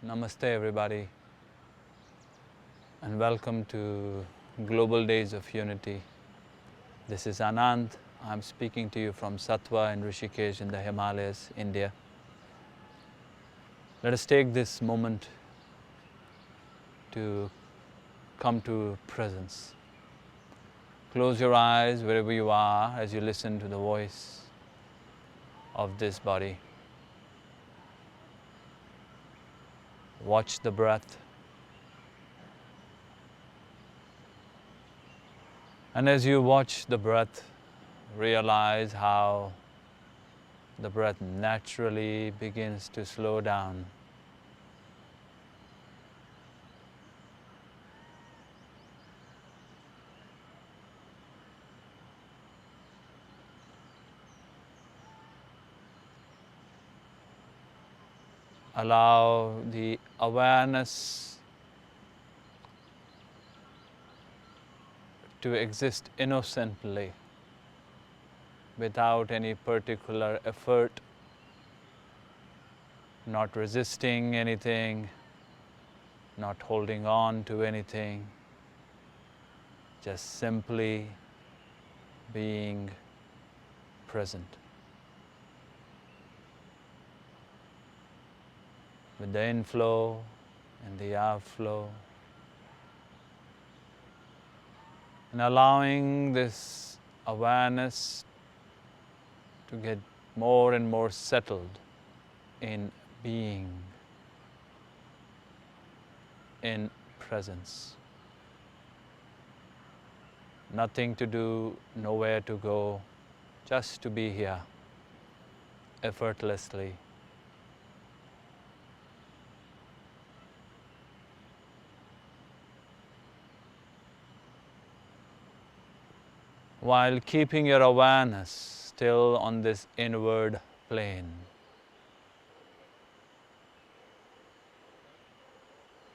Namaste everybody and welcome to Global Days of Unity. This is Anand. I'm speaking to you from Sattva in Rishikesh in the Himalayas, India. Let us take this moment to come to presence. Close your eyes wherever you are as you listen to the voice of this body. Watch the breath. And as you watch the breath, realize how the breath naturally begins to slow down. Allow the awareness to exist innocently, without any particular effort, not resisting anything, not holding on to anything, just simply being present. With the inflow and the outflow, and allowing this awareness to get more and more settled in being, in presence. Nothing to do, nowhere to go, just to be here, effortlessly. While keeping your awareness still on this inward plane.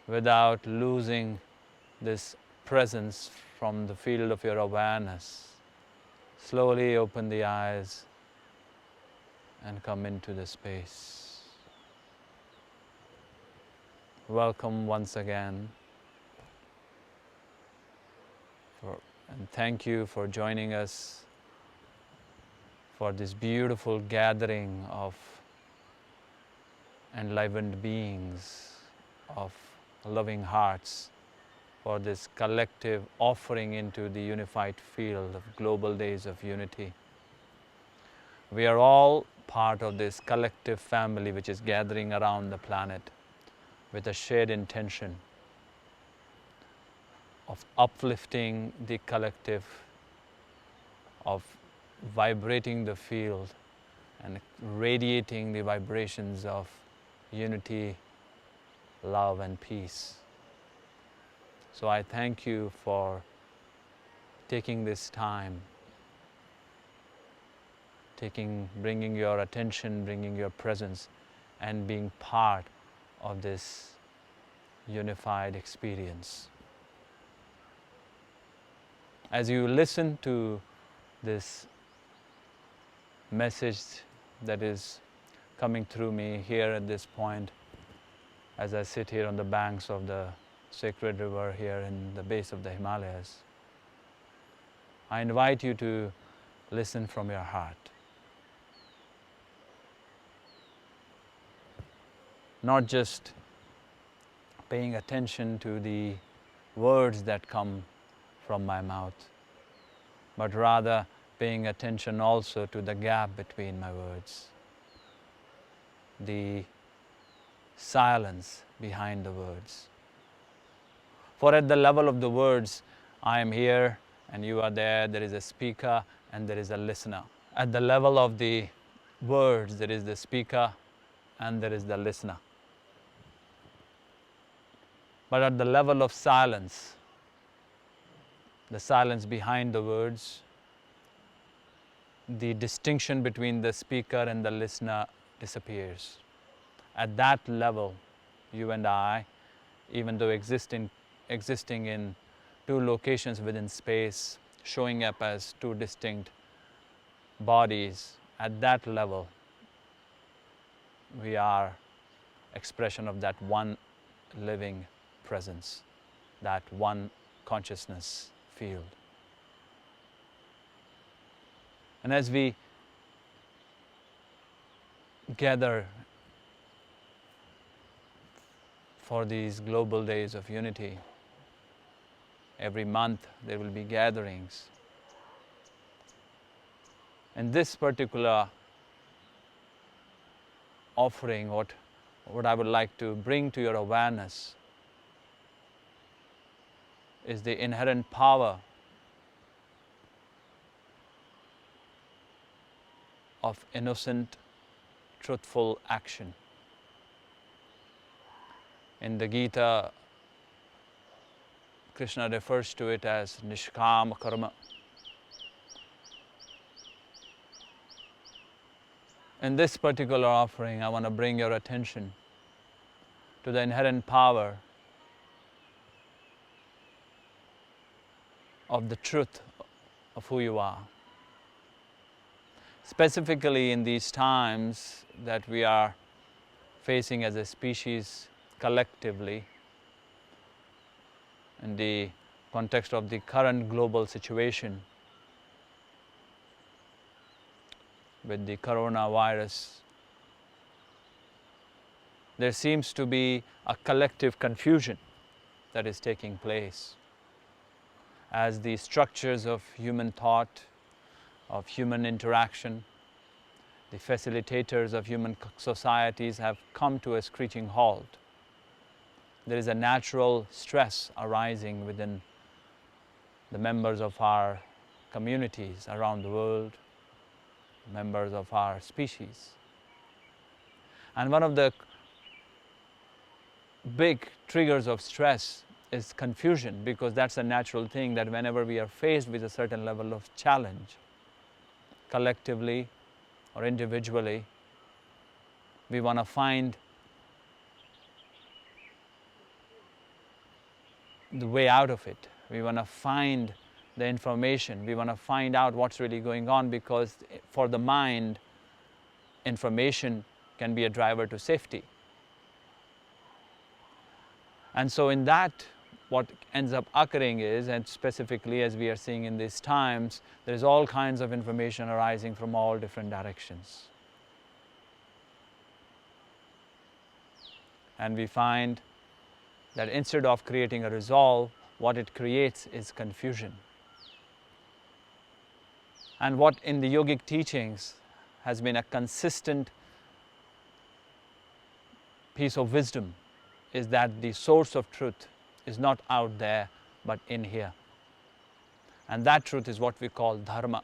Without losing this presence from the field of your awareness, slowly open the eyes and come into the space. Welcome once again. And thank you for joining us for this beautiful gathering of enlivened beings, of loving hearts, for this collective offering into the unified field of Global Days of Unity. We are all part of this collective family which is gathering around the planet with a shared intention of uplifting the collective, of vibrating the field and radiating the vibrations of unity, love and peace. So I thank you for taking this time, bringing your attention, bringing your presence and being part of this unified experience. As you listen to this message that is coming through me here at this point, as I sit here on the banks of the sacred river here in the base of the Himalayas, I invite you to listen from your heart. Not just paying attention to the words that come from my mouth, but rather paying attention also to the gap between my words, the silence behind the words. For at the level of the words, I am here and you are there is a speaker and there is a listener. At the level of the words, there is the speaker and there is the listener. But at the level of silence, the silence behind the words, the distinction between the speaker and the listener disappears. At that level, you and I, even though existing in two locations within space, showing up as two distinct bodies, at that level, we are expression of that one living presence, that one consciousness field. And as we gather for these global days of unity, every month there will be gatherings. And this particular offering, what I would like to bring to your awareness is the inherent power of innocent, truthful action. In the Gita, Krishna refers to it as nishkama karma. In this particular offering, I want to bring your attention to the inherent power of the truth of who you are. Specifically in these times that we are facing as a species collectively, in the context of the current global situation with the coronavirus, there seems to be a collective confusion that is taking place as the structures of human thought, of human interaction, the facilitators of human societies have come to a screeching halt. There is a natural stress arising within the members of our communities around the world, members of our species. And one of the big triggers of stress is confusion, because that's a natural thing that whenever we are faced with a certain level of challenge, collectively or individually, we want to find the way out of it. We want to find the information. We want to find out what's really going on, because for the mind, information can be a driver to safety. And so in that, what ends up occurring is, and specifically as we are seeing in these times, there is all kinds of information arising from all different directions. And we find that instead of creating a resolve, what it creates is confusion. And what in the yogic teachings has been a consistent piece of wisdom is that the source of truth is not out there but in here. And that truth is what we call dharma.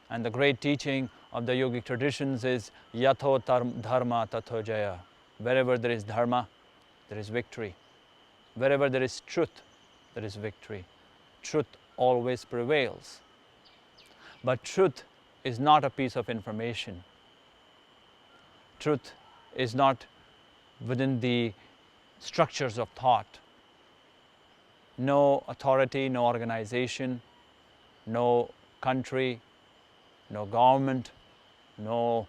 And the great teaching of the yogic traditions is yatho dharma tatho jaya. Wherever there is dharma, there is victory. Wherever there is truth, there is victory. Truth always prevails. But truth is not a piece of information. Truth is not within the structures of thought. No authority, no organization, no country, no government, no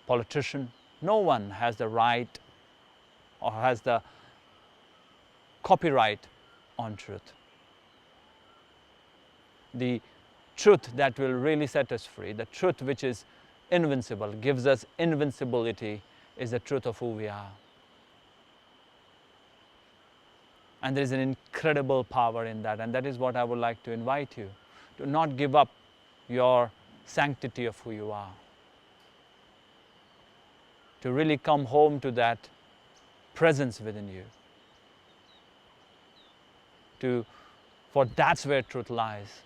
politician, no one has the right or has the copyright on truth. The truth that will really set us free, the truth which is invincible, gives us invincibility, is the truth of who we are. And there is an incredible power in that, and that is what I would like to invite you to not give up your sanctity of who you are, to really come home to that presence within you, for that's where truth lies.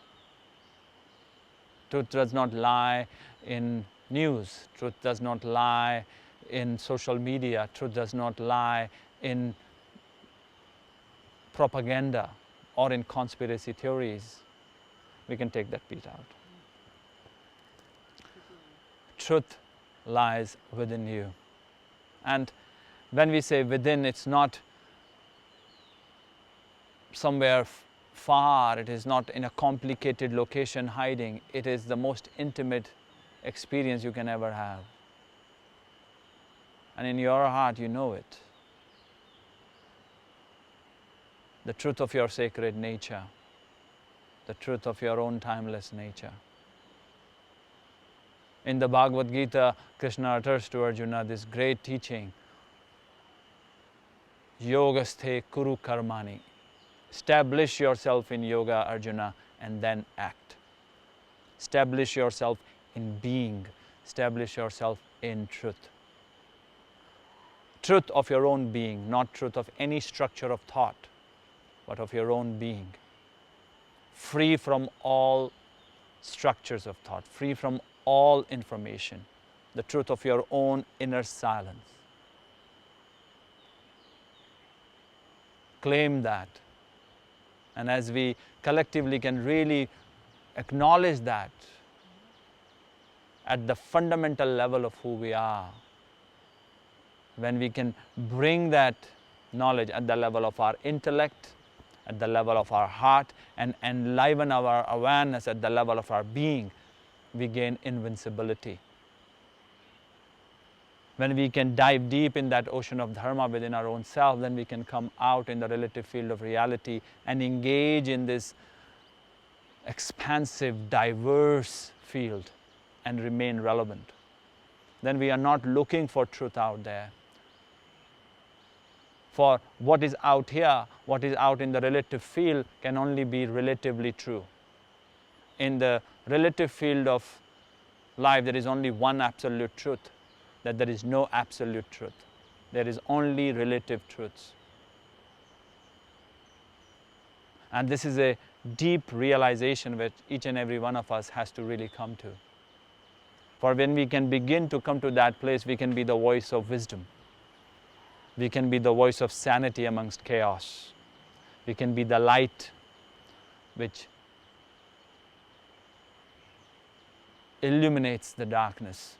Truth does not lie in news, truth does not lie in social media, truth does not lie in propaganda or in conspiracy theories. We can take that bit out. Truth lies within you. And when we say within, it's not somewhere far, it is not in a complicated location hiding. It is the most intimate experience you can ever have. and in your heart you know it. The truth of your sacred nature, the truth of your own timeless nature. In the Bhagavad Gita, Krishna utters to Arjuna this great teaching, Yogasthe kuru karmani. Establish yourself in yoga, Arjuna, and then act. Establish yourself in being. Establish yourself in truth. Truth of your own being, not truth of any structure of thought, but of your own being. Free from all structures of thought, free from all information. The truth of your own inner silence. Claim that. And as we collectively can really acknowledge that at the fundamental level of who we are, when we can bring that knowledge at the level of our intellect, at the level of our heart, and enliven our awareness at the level of our being, we gain invincibility. When we can dive deep in that ocean of dharma within our own self, then we can come out in the relative field of reality and engage in this expansive, diverse field and remain relevant. Then we are not looking for truth out there. For what is out here, what is out in the relative field can only be relatively true. In the relative field of life, there is only one absolute truth, that there is no absolute truth. There is only relative truths. And this is a deep realization which each and every one of us has to really come to. For when we can begin to come to that place, we can be the voice of wisdom. We can be the voice of sanity amongst chaos. We can be the light which illuminates the darkness.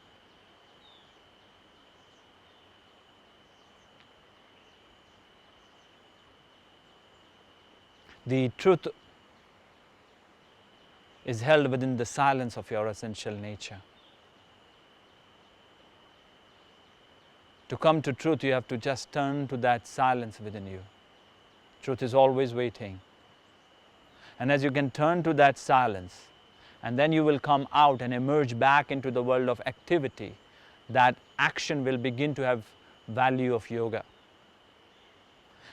The truth is held within the silence of your essential nature. To come to truth, you have to just turn to that silence within you. Truth is always waiting. And as you can turn to that silence, and then you will come out and emerge back into the world of activity, that action will begin to have value of yoga.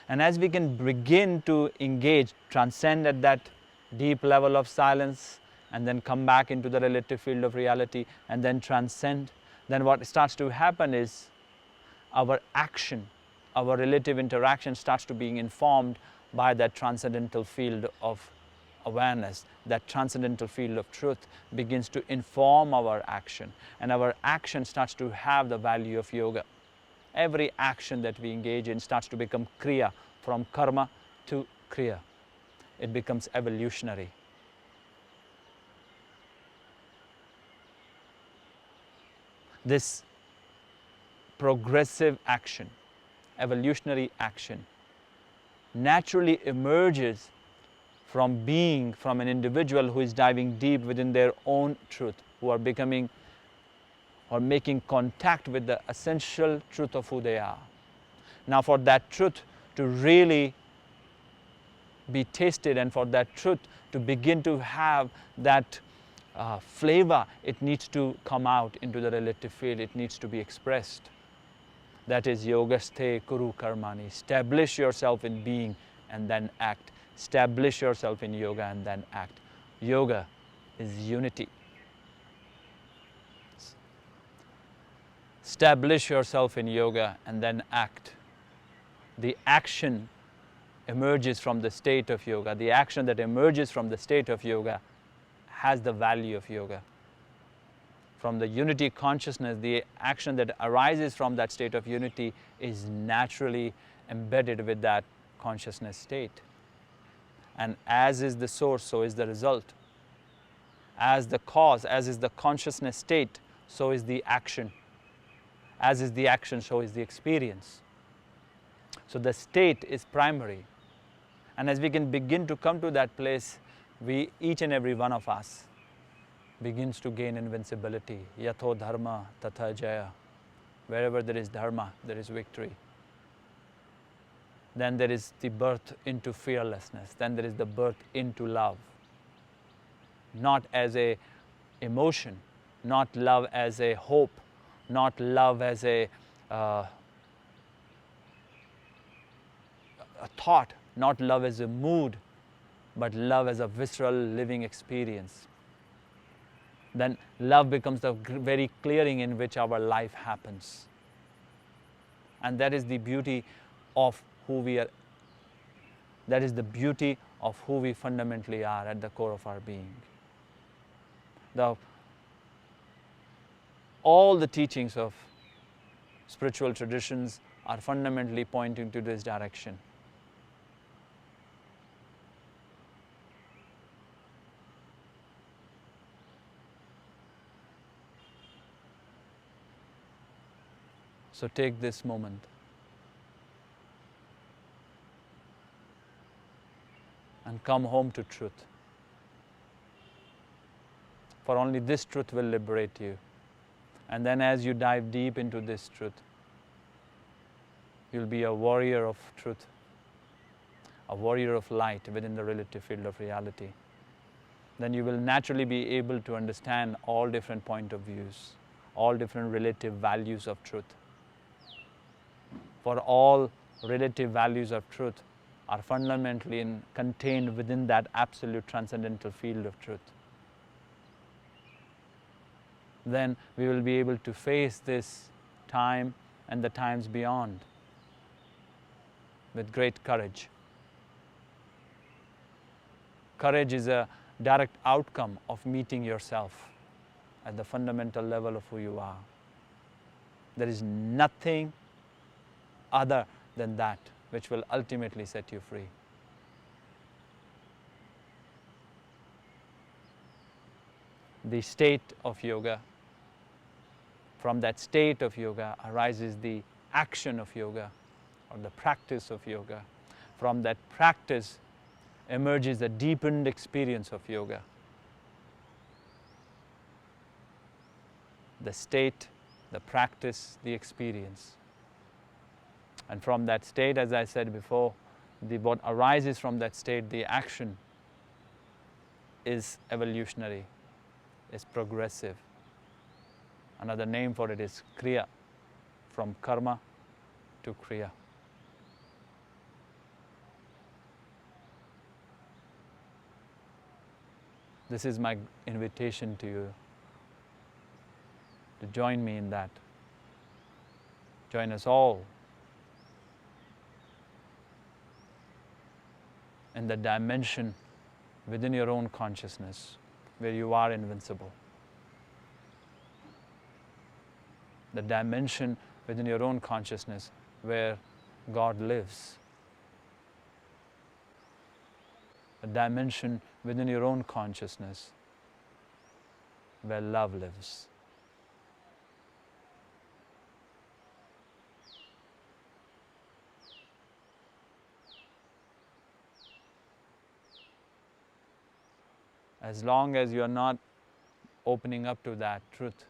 And as we can begin to engage, transcend at that deep level of silence, and then come back into the relative field of reality, and then transcend, then what starts to happen is our action, our relative interaction starts to being informed by that transcendental field of awareness. That transcendental field of truth begins to inform our action, and our action starts to have the value of yoga. Every action that we engage in starts to become Kriya, from karma to Kriya. It becomes evolutionary. This progressive action, evolutionary action, naturally emerges from being from an individual who is diving deep within their own truth, who are becoming or making contact with the essential truth of who they are. Now for that truth to really be tasted, and for that truth to begin to have that flavor, it needs to come out into the relative field, it needs to be expressed. That is Yogasthe Kuru Karmani. Establish yourself in being and then act. Establish yourself in yoga and then act. Yoga is unity. Establish yourself in yoga and then act. The action emerges from the state of yoga. The action that emerges from the state of yoga has the value of yoga. From the unity consciousness, the action that arises from that state of unity is naturally embedded with that consciousness state. And as is the source, so is the result. As the cause, as is the consciousness state, so is the action. As is the action, so is the experience. So the state is primary. And as we can begin to come to that place, we, each and every one of us, begins to gain invincibility. Yatho dharma tatha jaya. Wherever there is dharma, there is victory. Then there is the birth into fearlessness. Then there is the birth into love. Not as a emotion, not love as a hope, not love as a thought, not love as a mood, but love as a visceral living experience. Then love becomes the very clearing in which our life happens. And that is the beauty of who we are. That is the beauty of who we fundamentally are at the core of our being. All the teachings of spiritual traditions are fundamentally pointing to this direction. So take this moment. And come home to truth. For only this truth will liberate you. And then as you dive deep into this truth, you'll be a warrior of truth, a warrior of light within the relative field of reality. Then you will naturally be able to understand all different point of views, all different relative values of truth. For all relative values of truth are fundamentally contained within that absolute transcendental field of truth. Then we will be able to face this time and the times beyond with great courage. Courage is a direct outcome of meeting yourself at the fundamental level of who you are. There is nothing other than that which will ultimately set you free. The state of yoga, from that state of yoga arises the action of yoga or the practice of yoga. From that practice emerges a deepened experience of yoga. The state, the practice, the experience. And from that state, as I said before, what arises from that state, the action, is evolutionary, is progressive. Another name for it is Kriya, from karma to Kriya. This is my invitation to you to join me in that. Join us all in the dimension within your own consciousness where you are invincible. The dimension within your own consciousness where God lives. A dimension within your own consciousness where love lives. As long as you are not opening up to that truth,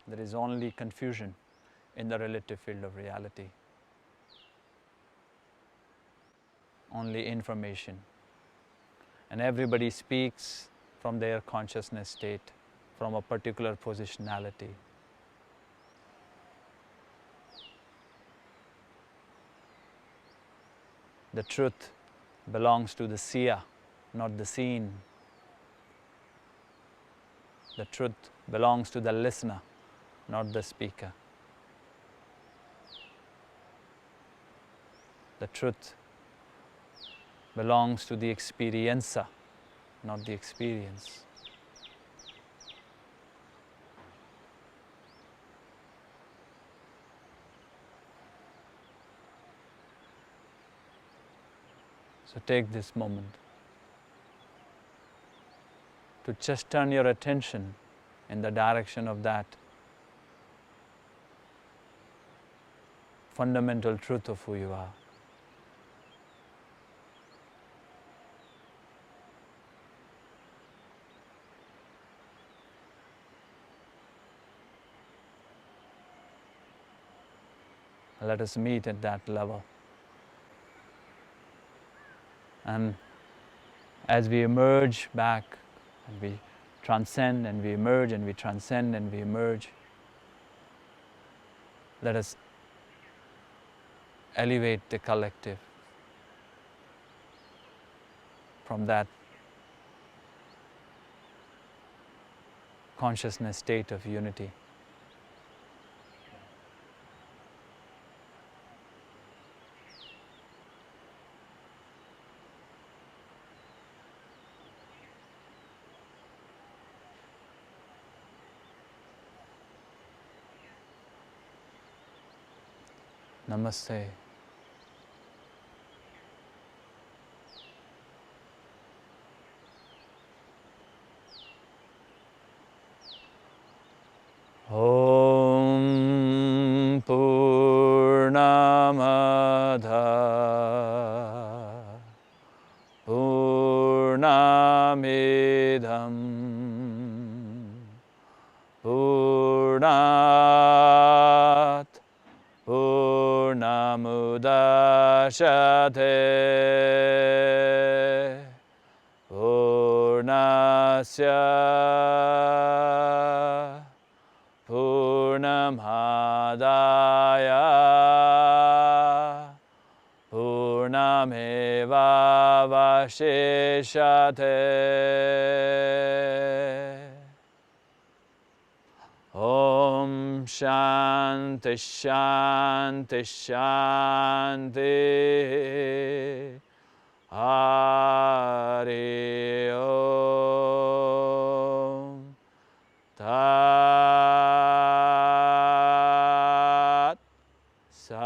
there is only confusion in the relative field of reality. Only information. And everybody speaks from their consciousness state, from a particular positionality. The truth belongs to the seer, not the seen. The truth belongs to the listener, not the speaker. The truth belongs to the experiencer, not the experience. So take this moment to just turn your attention in the direction of that fundamental truth of who you are. Let us meet at that level. And as we emerge back, and we transcend and we emerge and we transcend and we emerge, let us elevate the collective from that consciousness state of unity. Namaste. Om Purnamada Purnamidam Purnat Purnamudachyate Purnasya Purnamadaya Purnameva Vashishate. Om Shanti Shanti Shanti. Hari Om. Tat Sat.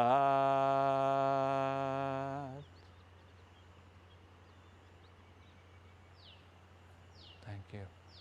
Thank you.